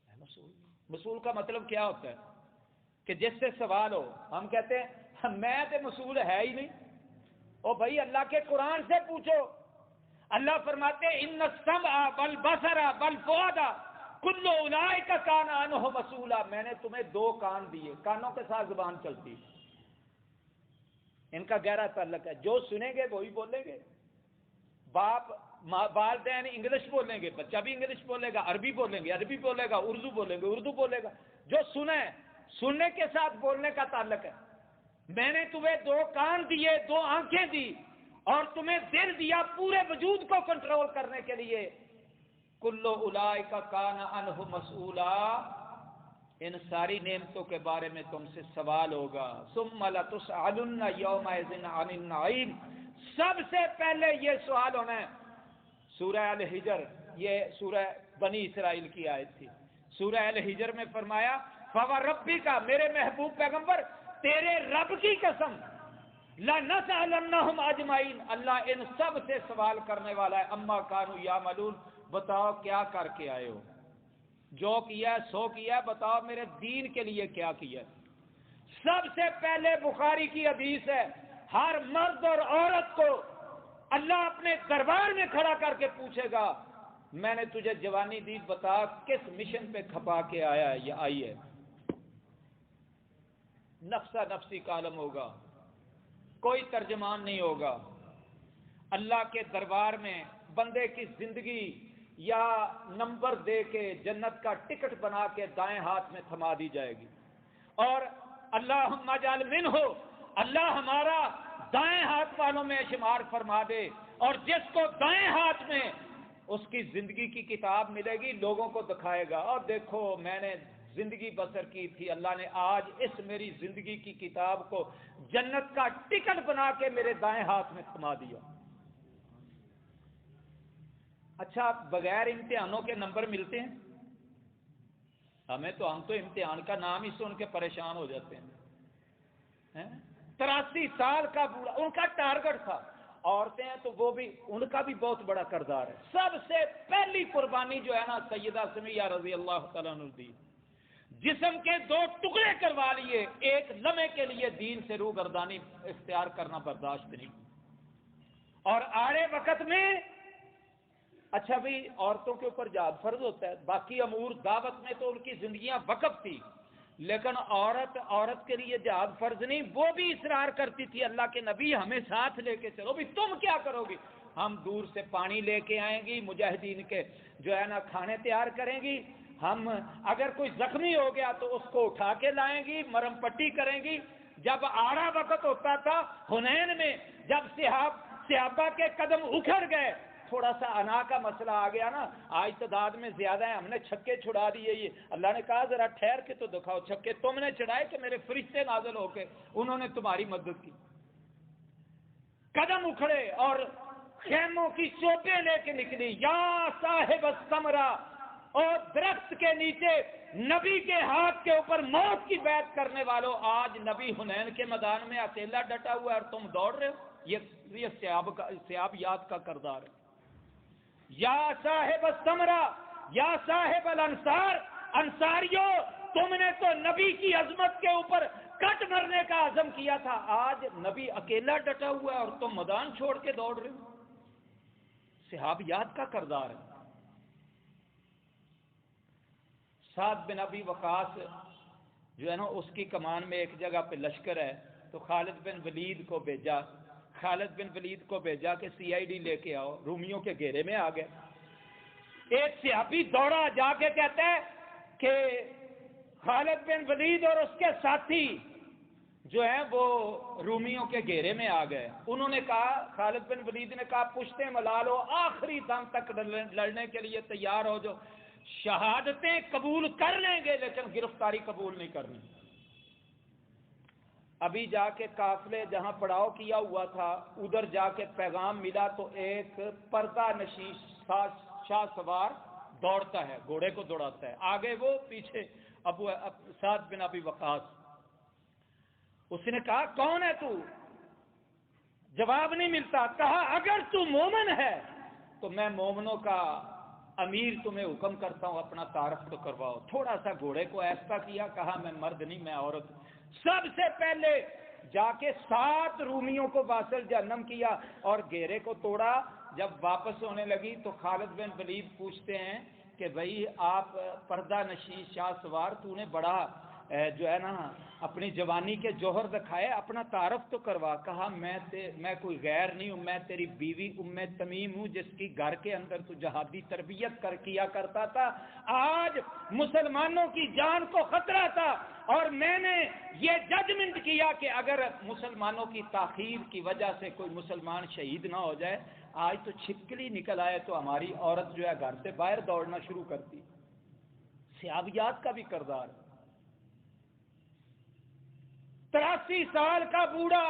میں مسئول نہیں۔ مسئول کا مطلب کیا ہوتا ہے کہ جس سے سوال ہو ہم کہتے ہیں میں تو مسئول ہے ہی نہیں۔ او بھائی اللہ کے قرآن سے پوچھو، اللہ فرماتے ان السمع والبصر والفؤاد کل اولئک کان عنہ مسئولا، میں نے تمہیں 2 کان دیے، کانوں کے ساتھ زبان چلتی، ان کا گہرا تعلق ہے، جو سنیں گے وہی بولیں گے۔ باپ والدین انگلش بولیں گے، بچہ بھی انگلش بولے گا، عربی بولیں گے عربی بولے گا، اردو بولیں گے اردو بولے گا، جو سنیں، سننے کے ساتھ بولنے کا تعلق ہے۔ میں نے تمہیں 2 کان دیے، 2 آنکھیں دی، اور تمہیں دل دیا پورے وجود کو کنٹرول کرنے کے لیے۔ کل اولئک کان عنہ مسئولا، ان ساری نعمتوں کے بارے میں تم سے سوال ہوگا۔ ثم لتسألن یومئذ عن النعیم، سب سے پہلے یہ سوال ہونا ہے۔ سورہ الحجر، یہ سورہ بنی اسرائیل کی آیت تھی۔ سورہ الحجر میں فرمایا فوربک، میرے محبوب پیغمبر تیرے رب کی قسم، لنسألنہم اجمعین، اللہ ان سب سے سوال کرنے والا ہے، اما کانوا یعملون، بتاؤ کیا کر کے آئے ہو، جو کیا سو کیا، بتاؤ میرے دین کے لیے کیا کیا۔ سب سے پہلے بخاری کی حدیث ہے، ہر مرد اور عورت کو اللہ اپنے دربار میں کھڑا کر کے پوچھے گا میں نے تجھے جوانی دی، بتا کس مشن پہ کھپا کے آیا ہے یا آئی ہے۔ نفسا نفسی کا عالم ہوگا، کوئی ترجمان نہیں ہوگا۔ اللہ کے دربار میں بندے کی زندگی یا نمبر دے کے جنت کا ٹکٹ بنا کے دائیں ہاتھ میں تھما دی جائے گی، اور اللہم اجعل منہ، اللہ ہمارا دائیں ہاتھ والوں میں شمار فرما دے، اور جس کو دائیں ہاتھ میں اس کی زندگی کی کتاب ملے گی لوگوں کو دکھائے گا، اور دیکھو میں نے زندگی بسر کی تھی، اللہ نے آج اس میری زندگی کی کتاب کو جنت کا ٹکٹ بنا کے میرے دائیں ہاتھ میں تھما دیا۔ اچھا، بغیر امتحانوں کے نمبر ملتے ہیں ہمیں؟ تو ہم تو امتحان کا نام ہی سن کے پریشان ہو جاتے ہیں۔ 83 سال کا بوڑھا، ان کا ٹارگٹ تھا۔ عورتیں ہیں تو وہ بھی، ان کا بھی بہت بڑا کردار ہے۔ سب سے پہلی قربانی جو ہے نا سیدہ سمیہ رضی اللہ تعالیٰ عنہ دی، جسم کے 2 ٹکڑے کروا لیے، ایک لمحے کے لیے دین سے روگردانی اختیار کرنا برداشت نہیں۔ اور آڑے وقت میں اچھا بھئی عورتوں کے اوپر جہاد فرض ہوتا ہے، باقی امور دعوت میں تو ان کی زندگیاں وقف تھی، لیکن عورت کے لیے جہاد فرض نہیں، وہ بھی اصرار کرتی تھی اللہ کے نبی ہمیں ساتھ لے کے چلو۔ بھی تم کیا کرو گی؟ ہم دور سے پانی لے کے آئیں گی، مجاہدین کے جو ہے نا کھانے تیار کریں گی، ہم اگر کوئی زخمی ہو گیا تو اس کو اٹھا کے لائیں گی، مرم پٹی کریں گی۔ جب آڑا وقت ہوتا تھا حنین میں، جب صحابہ کے قدم اکھڑ گئے، تھوڑا سا انا کا مسئلہ آ گیا نا، آج تعداد میں زیادہ ہیں، ہم نے چھکے چھڑا دیے، یہ اللہ نے کہا ذرا ٹھہر کے تو دکھاؤ چھکے تم نے چھڑائے کہ میرے فرشتے نازل ہو کے انہوں نے تمہاری مدد کی؟ قدم اکھڑے اور خیموں کی چوبیں لے کے نکلی، یا صاحب الثمرہ، اور درخت کے نیچے نبی کے ہاتھ کے اوپر موت کی بیعت کرنے والوں، آج نبی حنین کے میدان میں اکیلا ڈٹا ہوا ہے اور تم دوڑ رہے ہو۔ یہ صحابیات کا کردار ہے۔ یا صاحب الثمرہ، یا صاحب الانصار، انصاریوں تم نے تو نبی کی عظمت کے اوپر کٹ مرنے کا عزم کیا تھا، آج نبی اکیلا ڈٹا ہوا ہے اور تم میدان چھوڑ کے دوڑ رہے ہو۔ صحابیات کا کردار ہے۔ سعد بن ابی وقاص جو ہے نا، اس کی کمان میں ایک جگہ پہ لشکر ہے، تو خالد بن ولید کو بھیجا، کہ سی آئی ڈی لے کے آؤ، رومیوں کے گھیرے میں آ گئے۔ ایک صحابی دوڑا جا کے کہتا ہے کہ خالد بن ولید اور اس کے ساتھی جو ہیں وہ رومیوں کے گھیرے میں آ گئے۔ انہوں نے کہا، خالد بن ولید نے کہا پشتیں ملا لو، آخری دم تک لڑنے کے لیے تیار ہو، جو شہادتیں قبول کر لیں گے لیکن گرفتاری قبول نہیں کرنی۔ ابھی جا کے قافلے جہاں پڑاؤ کیا ہوا تھا ادھر جا کے پیغام ملا تو ایک پردہ نشیش شاہ سوار دوڑتا ہے، گھوڑے کو دوڑاتا ہے، آگے وہ پیچھے سعد بن ابی وقاص۔ اس نے کہا کون ہے تو؟ جواب نہیں ملتا۔ کہا اگر تو مومن ہے تو میں مومنوں کا امیر تمہیں حکم کرتا ہوں، اپنا تعارف تو کرواؤ۔ تھوڑا سا گھوڑے کو ایسا کیا، کہا میں مرد نہیں میں عورت۔ سب سے پہلے جا کے 7 رومیوں کو واصل جہنم کیا اور گھیرے کو توڑا۔ جب واپس ہونے لگی تو خالد بن ولید پوچھتے ہیں کہ بھائی آپ پردہ نشیش شاہ سوار، تو نے بڑا جو ہے نا اپنی جوانی کے جوہر دکھائے، اپنا تعارف تو کروا۔ کہا میں کوئی غیر نہیں ہوں، میں تیری بیوی ام تمیم ہوں جس کی گھر کے اندر تو جہادی تربیت کیا کرتا تھا۔ آج مسلمانوں کی جان کو خطرہ تھا اور میں نے یہ ججمنٹ کیا کہ اگر مسلمانوں کی تاخیر کی وجہ سے کوئی مسلمان شہید نہ ہو جائے، آج تو چھپکلی نکل آئے تو ہماری عورت جو ہے گھر سے باہر دوڑنا شروع کرتی۔ صحابیات کا بھی کردار۔ 83 سال کا بوڑھا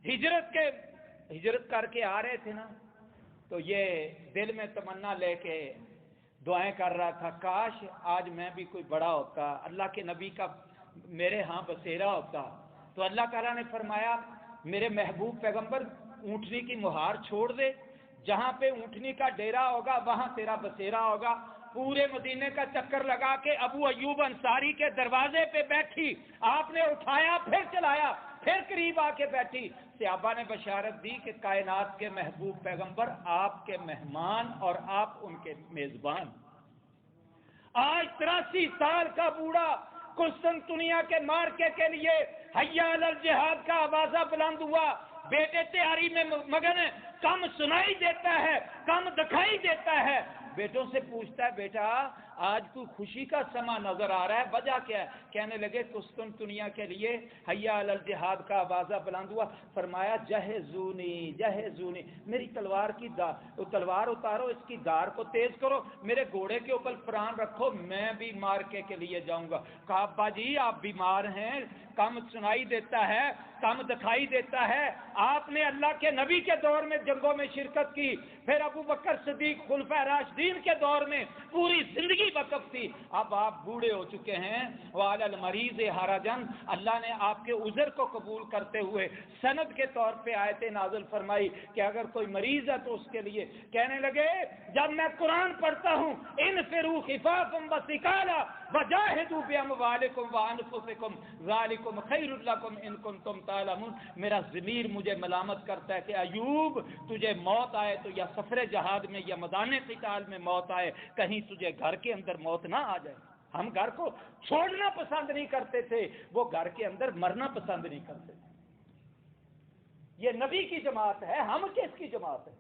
ہجرت کر کے آ رہے تھے نا، تو یہ دل میں تمنا لے کے دعائیں کر رہا تھا، کاش آج میں بھی کوئی بڑا ہوتا، اللہ کے نبی کا میرے ہاں بسیرا ہوتا۔ تو اللہ تعالیٰ نے فرمایا میرے محبوب پیغمبر اونٹنی کی مہار چھوڑ دے، جہاں پہ اونٹنی کا ڈیرا ہوگا وہاں تیرا بسیرا ہوگا۔ پورے مدینے کا چکر لگا کے ابو ایوب انصاری کے دروازے پہ بیٹھی، آپ نے اٹھایا پھر چلایا، پھر قریب آ کے بیٹھی۔ صحابہ نے بشارت دی کہ کائنات کے محبوب پیغمبر آپ کے مہمان اور آپ ان کے میزبان۔ آج 83 سال کا بوڑھا قسطنطنیہ کے مارکے کے لیے حیا علی الجہاد کا آوازہ بلند ہوا، بیٹے تیاری میں مگن ہے، کم سنائی دیتا ہے، کم دکھائی دیتا ہے۔ بیٹوں سے پوچھتا ہے بیٹا آج کوئی خوشی کا سما نظر آ رہا ہے، وجہ کیا ہے؟ کہنے لگے قسطنطنیہ کے لیے حیا علی الجہاد کا آوازہ بلند ہوا۔ فرمایا جہزونی، میری تلوار اتارو، اس کی دھار کو تیز کرو، میرے گھوڑے کے اوپر پران رکھو، میں بھی مارکے کے لیے جاؤں گا۔ کہا ابا جی آپ بیمار ہیں، کم سنائی دیتا ہے، کم دکھائی دیتا ہے، آپ نے اللہ کے نبی کے دور میں جنگوں میں شرکت کی، پھر ابو بکر صدیق خلفائے راشدین کے دور میں پوری زندگی وقف تھی، اب آپ بوڑھے ہو چکے ہیں۔ وعلی المریض حرجن، اللہ نے آپ کے عذر کو قبول کرتے ہوئے سند کے طور پہ آیت نازل فرمائی کہ اگر کوئی مریض ہے تو اس کے لیے۔ کہنے لگے جب میں قرآن پڑھتا ہوں انفروا خفافا وثقالا وجاہدوا باموالکم وانفسکم ذالکم خیر لکم ان کنتم تعلمون، میرا ضمیر مجھے ملامت کرتا ہے کہ ایوب تجھے موت آئے تو یا سفر جہاد میں یا میدان قتال میں موت آئے، کہیں تجھے گھر کے اندر موت نہ آ جائے۔ ہم گھر کو چھوڑنا پسند نہیں کرتے تھے، وہ گھر کے اندر مرنا پسند نہیں کرتے تھے۔ یہ نبی کی جماعت ہے، ہم کس کی جماعت ہے؟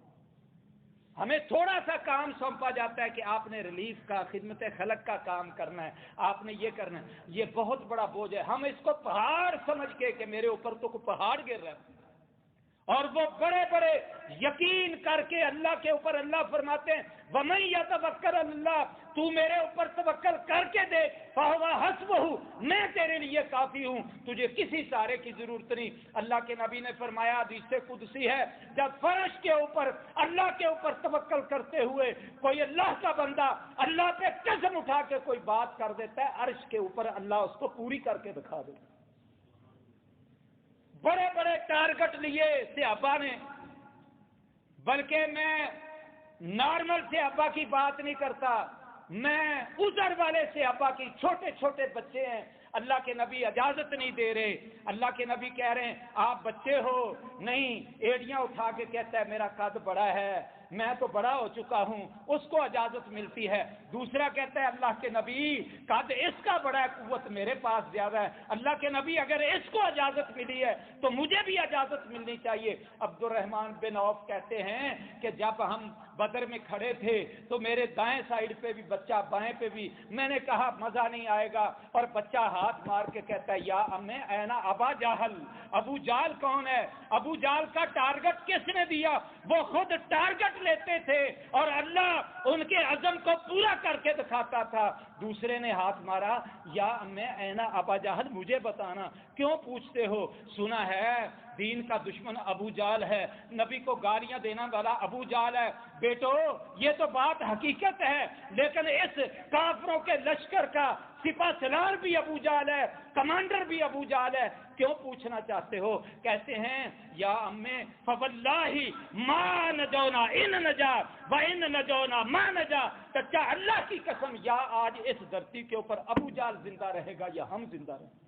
ہمیں تھوڑا سا کام سونپا جاتا ہے کہ آپ نے ریلیف کا، خدمت خلق کا کام کرنا ہے، آپ نے یہ کرنا ہے، یہ بہت بڑا بوجھ ہے۔ ہم اس کو پہاڑ سمجھ کے کہ میرے اوپر تو کوئی پہاڑ گر رہا ہے، اور وہ بڑے بڑے یقین کر کے اللہ کے اوپر اللہ فرماتے ہیں وَمَن يَتَوَكَّلْ عَلَى اللَّهِ تو میرے اوپر توکل کر کے دے فَهُوَ حَسْبُهُ میں تیرے لیے کافی ہوں، تجھے کسی سہارے کی ضرورت نہیں۔ اللہ کے نبی نے فرمایا حدیث قدسی ہے، جب فرش کے اوپر اللہ کے اوپر توکل کرتے ہوئے کوئی اللہ کا بندہ اللہ پہ قسم اٹھا کے کوئی بات کر دیتا ہے، عرش کے اوپر اللہ اس کو پوری کر کے دکھا دیتا ہے۔ بڑے بڑے ٹارگٹ لیے صحابہ نے، بلکہ میں نارمل صحابہ کی بات نہیں کرتا، میں عذر والے صحابہ کی، چھوٹے چھوٹے بچے ہیں، اللہ کے نبی اجازت نہیں دے رہے، اللہ کے نبی کہہ رہے ہیں آپ بچے ہو، نہیں، ایڑیاں اٹھا کے کہتا ہے میرا قد بڑا ہے، میں تو بڑا ہو چکا ہوں، اس کو اجازت ملتی ہے۔ دوسرا کہتا ہے اللہ کے نبی قد اس کا بڑا ہے، قوت میرے پاس زیادہ ہے، اللہ کے نبی اگر اس کو اجازت ملی ہے تو مجھے بھی اجازت ملنی چاہیے۔ عبد الرحمن بن عوف کہتے ہیں کہ جب ہم بدر میں کھڑے تھے تو میرے دائیں سائیڈ پہ بھی بچہ، بائیں پہ بھی، میں نے کہا مزہ نہیں آئے گا، اور بچہ ہاتھ مار کے کہتا ہے یا امیں اینا ابا جہل، ابو جہل کون ہے؟ ابو جہل کا ٹارگٹ کس نے دیا؟ وہ خود ٹارگٹ لیتے تھے اور اللہ ان کے عزم کو پورا کر کے دکھاتا تھا۔ دوسرے نے ہاتھ مارا یا امیں اینا ابا جہل، مجھے بتانا کیوں پوچھتے ہو؟ سنا ہے دین کا دشمن ابو جہل ہے، نبی کو گالیاں دینا والا ابو جہل ہے۔ بیٹو یہ تو بات حقیقت ہے، لیکن اس کافروں کے لشکر کا سپہ سالار بھی ابو جہل ہے، کمانڈر بھی ابو جہل ہے، کیوں پوچھنا چاہتے ہو؟ کہتے ہیں یا امیں فواللہ ما نجونا ان نجا وان نجونا ما نجا، سچا اللہ کی قسم یا آج اس دھرتی کے اوپر ابو جہل زندہ رہے گا یا ہم زندہ رہیں گے۔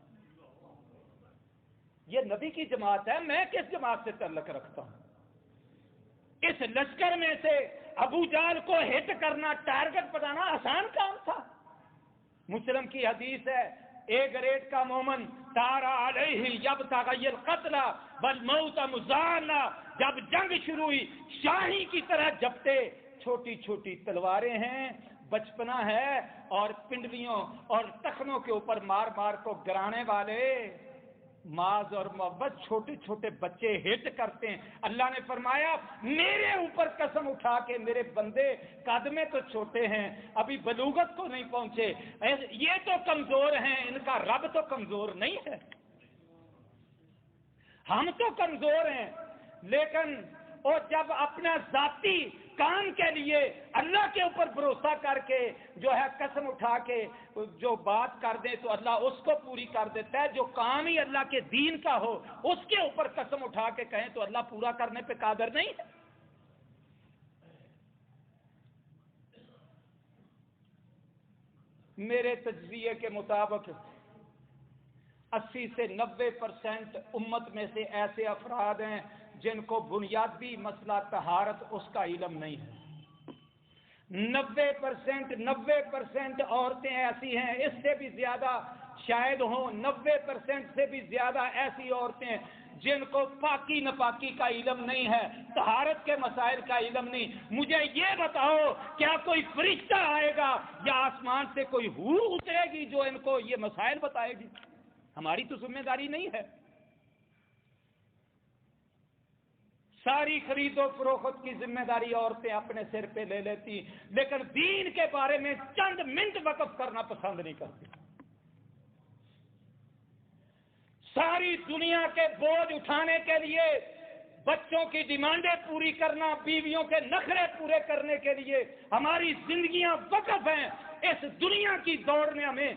یہ نبی کی جماعت ہے، میں کس جماعت سے تعلق رکھتا ہوں؟ اس لشکر میں سے ابو جہل کو ہٹ کرنا، ٹارگٹ بتانا آسان کام تھا۔ مسلم کی حدیث ہے اے گریڈ کا مومن تارا علیہ یبتغی القتل والموت مزانا، جب جنگ شروع ہوئی شاہی کی طرح جپتے، چھوٹی چھوٹی تلواریں ہیں، بچپنا ہے، اور پنڈلیوں اور تخنوں کے اوپر مار مار کو گرانے والے ماذ اور محبت چھوٹے چھوٹے بچے ہٹ کرتے ہیں۔ اللہ نے فرمایا میرے اوپر قسم اٹھا کے میرے بندے قد میں تو چھوٹے ہیں، ابھی بلوغت کو نہیں پہنچے، یہ تو کمزور ہیں، ان کا رب تو کمزور نہیں ہے، ہم تو کمزور ہیں۔ لیکن اور جب اپنا ذاتی کام کے لیے اللہ کے اوپر بھروسہ کر کے جو ہے قسم اٹھا کے جو بات کر دے تو اللہ اس کو پوری کر دیتا ہے، جو کام ہی اللہ کے دین کا ہو اس کے اوپر قسم اٹھا کے کہیں تو اللہ پورا کرنے پہ قادر نہیں ہے۔ میرے تجزیے کے مطابق 80 سے 90% امت میں سے ایسے افراد ہیں جن کو بنیادی مسئلہ طہارت اس کا علم نہیں ہے۔ 90% عورتیں ایسی ہیں، اس سے بھی زیادہ شاید ہوں، 90% سے بھی زیادہ ایسی عورتیں جن کو پاکی نپاکی کا علم نہیں ہے، طہارت کے مسائل کا علم نہیں۔ مجھے یہ بتاؤ کیا کوئی فرشتہ آئے گا یا آسمان سے کوئی حور اترے گی جو ان کو یہ مسائل بتائے گی؟ ہماری تو ذمہ داری نہیں ہے۔ ساری خرید و فروخت کی ذمہ داری عورتیں اپنے سر پہ لے لیتی، لیکن دین کے بارے میں چند منٹ وقف کرنا پسند نہیں کرتی۔ ساری دنیا کے بوجھ اٹھانے کے لیے، بچوں کی ڈیمانڈیں پوری کرنا، بیویوں کے نخرے پورے کرنے کے لیے ہماری زندگیاں وقف ہیں۔ اس دنیا کی دوڑ نے ہمیں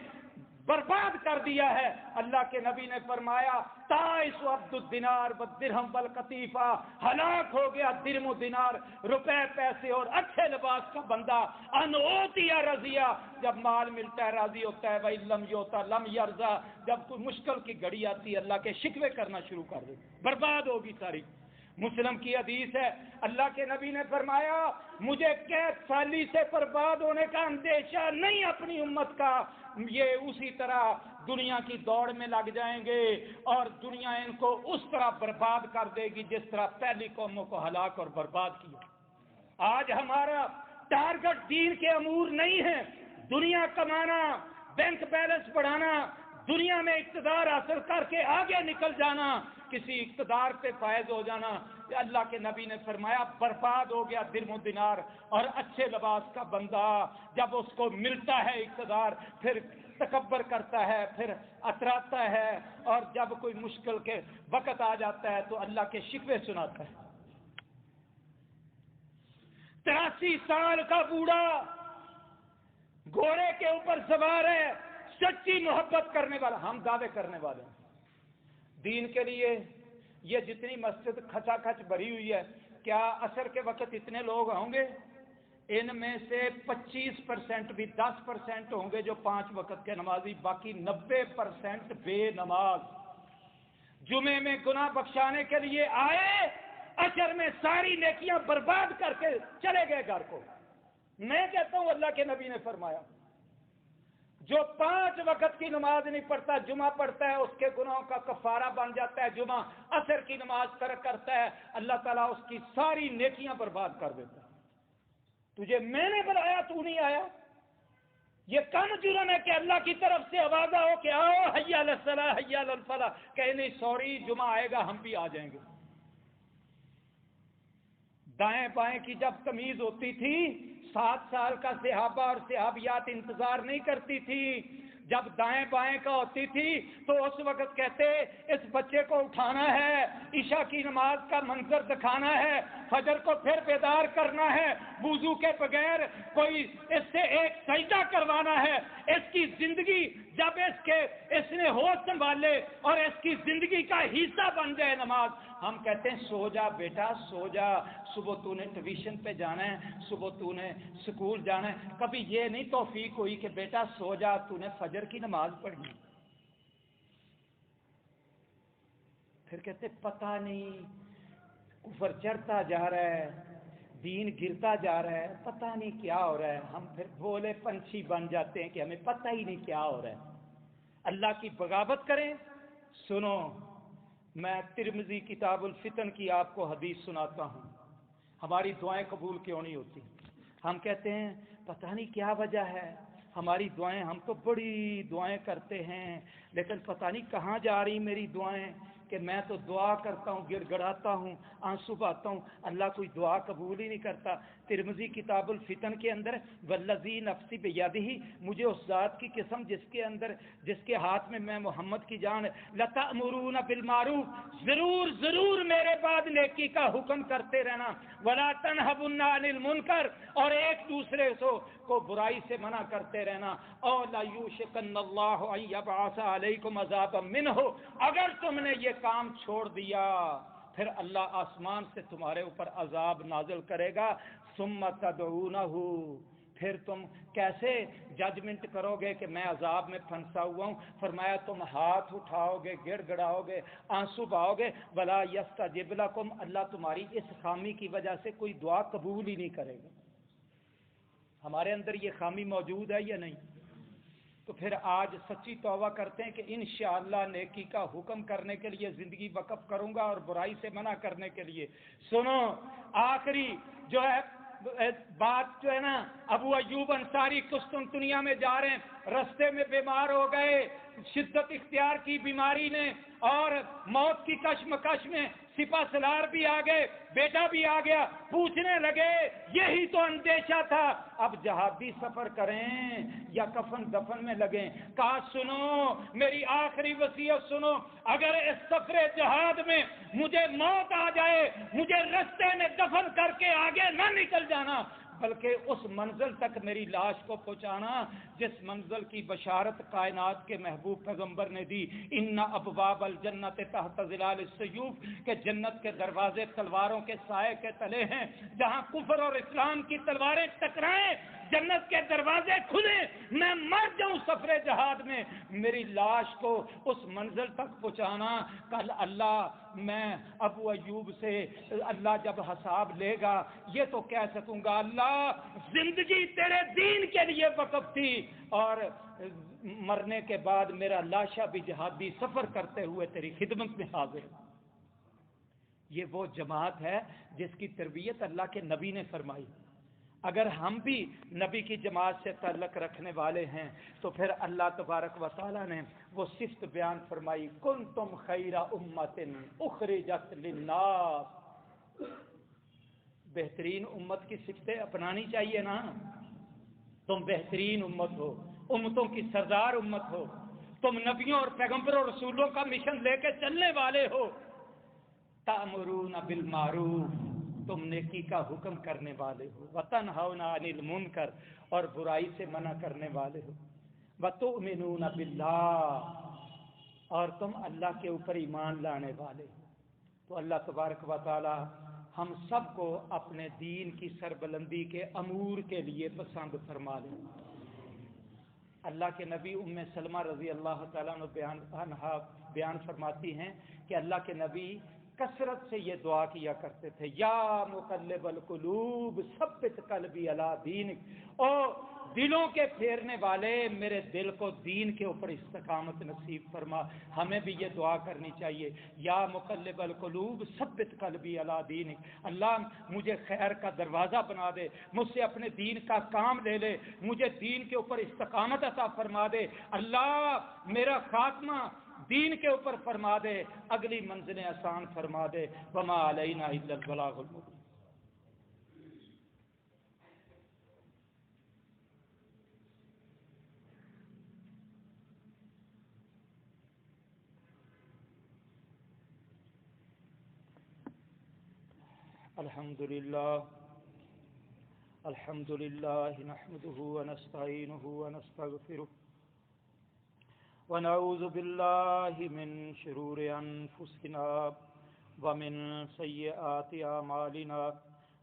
برباد کر دیا ہے۔ اللہ کے نبی نے فرمایا تائس عبد الدینار والدرہم والقطیفہ، ہلاک ہو گیا درہم و دینار، روپے پیسے اور اچھے لباس کا بندہ، ان اوتیا رضیا، جب مال ملتا ہے راضی ہوتا ہے، وَإِن لَّمْ يُؤْتَ لَمْ يَرْضَى، جب کوئی مشکل کی گھڑی آتی ہے اللہ کے شکوے کرنا شروع کر دے، برباد ہوگی ساری۔ مسلم کی حدیث ہے اللہ کے نبی نے فرمایا مجھے قید سالی سے برباد ہونے کا اندیشہ نہیں اپنی امت کا، یہ اسی طرح دنیا کی دوڑ میں لگ جائیں گے اور دنیا ان کو اس طرح برباد کر دے گی جس طرح پہلی قوموں کو ہلاک اور برباد کیا۔ آج ہمارا ٹارگٹ دین کے امور نہیں ہے، دنیا کمانا، بینک بیلنس بڑھانا، دنیا میں اقتدار حاصل کر کے آگے نکل جانا، کسی اقتدار پہ فائز ہو جانا. اللہ کے نبی نے فرمایا برباد ہو گیا درہم و دینار. اور اچھے لباس کا بندہ جب اس کو ملتا ہے اقتدار پھر تکبر کرتا ہے, پھر اتراتا ہے, اور جب کوئی مشکل کے وقت آ جاتا ہے تو اللہ کے شکوے سناتا ہے. 83 سال کا بوڑھا گھوڑے کے اوپر سوار ہے, سچی محبت کرنے والا. ہم دعوے کرنے والے ہیں دین کے لیے. یہ جتنی مسجد کھچا کھچ بھری ہوئی ہے, کیا عصر کے وقت اتنے لوگ ہوں گے؟ ان میں سے 25% بھی 10% ہوں گے جو 5 وقت کے نمازی, باقی 90% بے نماز. جمعے میں گناہ بخشانے کے لیے آئے, عصر میں ساری نیکیاں برباد کر کے چلے گئے گھر کو. میں کہتا ہوں اللہ کے نبی نے فرمایا جو 5 وقت کی نماز نہیں پڑھتا, جمعہ پڑھتا ہے, اس کے گناہوں کا کفارہ بن جاتا ہے. جمعہ عصر کی نماز ترک کرتا ہے, اللہ تعالیٰ اس کی ساری نیکیاں برباد کر دیتا ہے. تجھے میں نے بلایا تو نہیں آیا, یہ کم جرم ہے کہ اللہ کی طرف سے آواز ہو کہ آؤ حی علی الصلاح حی علی الفلاح, کہ نہیں سوری جمعہ آئے گا ہم بھی آ جائیں گے. دائیں بائیں کی جب تمیز ہوتی تھی 7 سال کا صحابہ اور صحابیات انتظار نہیں کرتی تھی. جب دائیں بائیں کا ہوتی تھی تو اس وقت کہتے اس بچے کو اٹھانا ہے, عشاء کی نماز کا منظر دکھانا ہے, فجر کو پھر بیدار کرنا ہے, وضو کے بغیر کوئی اس سے ایک سجدہ کروانا ہے. اس کی زندگی جب اس نے ہوش سنبھالے اور اس کی زندگی کا حصہ بن جائے نماز, ہم کہتے ہیں سو جا بیٹا سو جا, صبح تو نے ٹیوشن پہ جانا ہے, صبح تو نے سکول جانا ہے. کبھی یہ نہیں توفیق ہوئی کہ بیٹا سو جا تو نے فجر کی نماز پڑھی. پھر کہتے پتہ نہیں کفر چڑھتا جا رہا ہے, دین گرتا جا رہا ہے, پتہ نہیں کیا ہو رہا ہے. ہم پھر بھولے پنچھی بن جاتے ہیں کہ ہمیں پتہ ہی نہیں کیا ہو رہا ہے. اللہ کی بغاوت کریں. سنو, میں ترمذی کتاب الفتن کی آپ کو حدیث سناتا ہوں. ہماری دعائیں قبول کیوں نہیں ہوتی؟ ہم کہتے ہیں پتہ نہیں کیا وجہ ہے, ہماری دعائیں, ہم تو بڑی دعائیں کرتے ہیں لیکن پتہ نہیں کہاں جا رہی میری دعائیں, کہ میں تو دعا کرتا ہوں, گڑ گڑاتا ہوں, آنسو بہاتا ہوں, اللہ کوئی دعا قبول ہی نہیں کرتا. ترمذی کتاب الفتن کے اندر والذی نفسی بیدہ, مجھے اس ذات کی قسم جس کے ہاتھ میں میں محمد کی جان, لتأمرون بالمعروف, ضرور میرے بعد نیکی کا حکم کرتے رہنا, ولا تنہون عن المنکر, اور ایک دوسرے کو برائی سے منع کرتے رہنا, اور لا یوشکن اللہ ان یبعث علیکم عذابا منہ, اگر تم نے یہ کام چھوڑ دیا پھر اللہ آسمان سے تمہارے اوپر عذاب نازل کرے گا. ثم تدعونہ, پھر تم کیسے ججمنٹ کرو گے کہ میں عذاب میں پھنسا ہوا ہوں؟ فرمایا تم ہاتھ اٹھاؤ گے, گڑ گڑاؤ گے, آنسو بہاؤ گے, ولا یستجب لکم, اللہ تمہاری اس خامی کی وجہ سے کوئی دعا قبول ہی نہیں کرے گا. ہمارے اندر یہ خامی موجود ہے یا نہیں؟ تو پھر آج سچی توبہ کرتے ہیں کہ انشاءاللہ نیکی کا حکم کرنے کے لیے زندگی وقف کروں گا اور برائی سے منع کرنے کے لیے. سنو, آخری جو ہے بات جو ہے نا, ابو ایوب انصاری قسطنطنیہ میں جا رہے ہیں, رستے میں بیمار ہو گئے, شدت اختیار کی بیماری نے اور موت کی کشمکش میں سپہ سالار بھی آ گئے, بیٹا بھی آ گیا. پوچھنے لگے یہی تو اندیشہ تھا, اب جہادی سفر کریں یا کفن دفن میں لگیں؟ کہا سنو میری آخری وصیت سنو, اگر اس سفر جہاد میں مجھے موت آ جائے, مجھے رستے میں دفن کر کے آگے نہ نکل جانا, بلکہ اس منزل تک میری لاش کو پہنچانا جس منزل کی بشارت کائنات کے محبوب پیغمبر نے دی. ان ابواب الجنت تحت ظلال السیوف, کہ جنت کے دروازے تلواروں کے سائے کے تلے ہیں. جہاں کفر اور اسلام کی تلواریں ٹکرائیں, جنت کے دروازے کھلیں, میں مر جاؤں سفر جہاد میں, میری لاش کو اس منزل تک پہنچانا. کل اللہ, میں ابو ایوب سے اللہ جب حساب لے گا یہ تو کہہ سکوں گا اللہ زندگی تیرے دین کے لیے وقف تھی, اور مرنے کے بعد میرا لاشا بھی جہادی سفر کرتے ہوئے تیری خدمت میں حاضر. یہ وہ جماعت ہے جس کی تربیت اللہ کے نبی نے فرمائی. اگر ہم بھی نبی کی جماعت سے تعلق رکھنے والے ہیں تو پھر اللہ تبارک و تعالیٰ نے وہ صفت بیان فرمائی، کنتم خیر امت اخرجت للناس، بہترین امت کی صفتیں اپنانی چاہیے نا. تم بہترین امت ہو، امتوں کی سردار امت ہو، تم نبیوں اور پیغمبروں اور رسولوں کا مشن لے کے چلنے والے ہو. تأمرون بالمعروف، تم نیکی کا حکم کرنے والے ہو، وتنہون عن المنکر، اور برائی سے منع کرنے والے ہو، وتؤمنون باللہ، اور تم اللہ کے اوپر ایمان لانے والے ہو. تو اللہ تبارک و تعالی ہم سب کو اپنے دین کی سربلندی کے امور کے لیے پسند فرما لیں. اللہ کے نبی ام سلمہ رضی اللہ تعالیٰ عنہا بیان فرماتی ہیں کہ اللہ کے نبی کثرت سے یہ دعا کیا کرتے تھے، یا مقلب القلوب ثبت قلبی علی دینک، او دلوں کے پھیرنے والے میرے دل کو دین کے اوپر استقامت نصیب فرما. ہمیں بھی یہ دعا کرنی چاہیے، یا مقلب القلوب ثبت قلبی علی دینک، اللہ مجھے خیر کا دروازہ بنا دے، مجھ سے اپنے دین کا کام لے لے، مجھے دین کے اوپر استقامت عطا فرما دے، اللہ میرا خاتمہ دین کے اوپر فرما دے، اگلی منزلیں آسان فرما دے. وما علینا الا البلاغ المبین. الحمد للہ نحمده ونستعینه ونستغفره ونعوذ باللہ من شرور انفسنا ومن سیئات اعمالنا،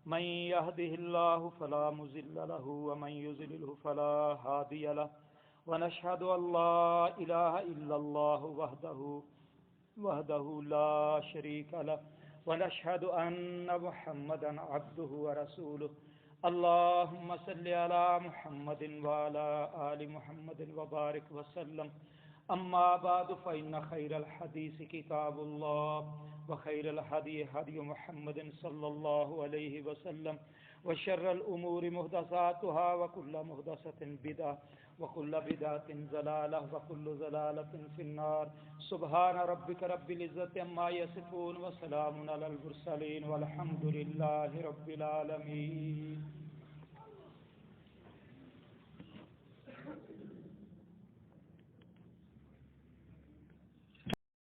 من يهده الله فلا مضل له ومن يضلل فلا هادي له، ونشهد ان لا اله الا الله وحده لا شريك له، ونشهد ان محمدا عبده ورسوله. اللهم صل على محمد وعلى آل محمد وبارك وسلم. اما بعد فإن خير الحديث كتاب الله، وخير الهدي هدي محمد صلى الله عليه وسلم، وشر الأمور محدثاتها، وكل محدثة بدعة، وكل بدعة ضلالة، وكل ضلالة في النار. سبحان ربك رب العزة عما يصفون، وسلام على المرسلين، والحمد لله رب العالمين.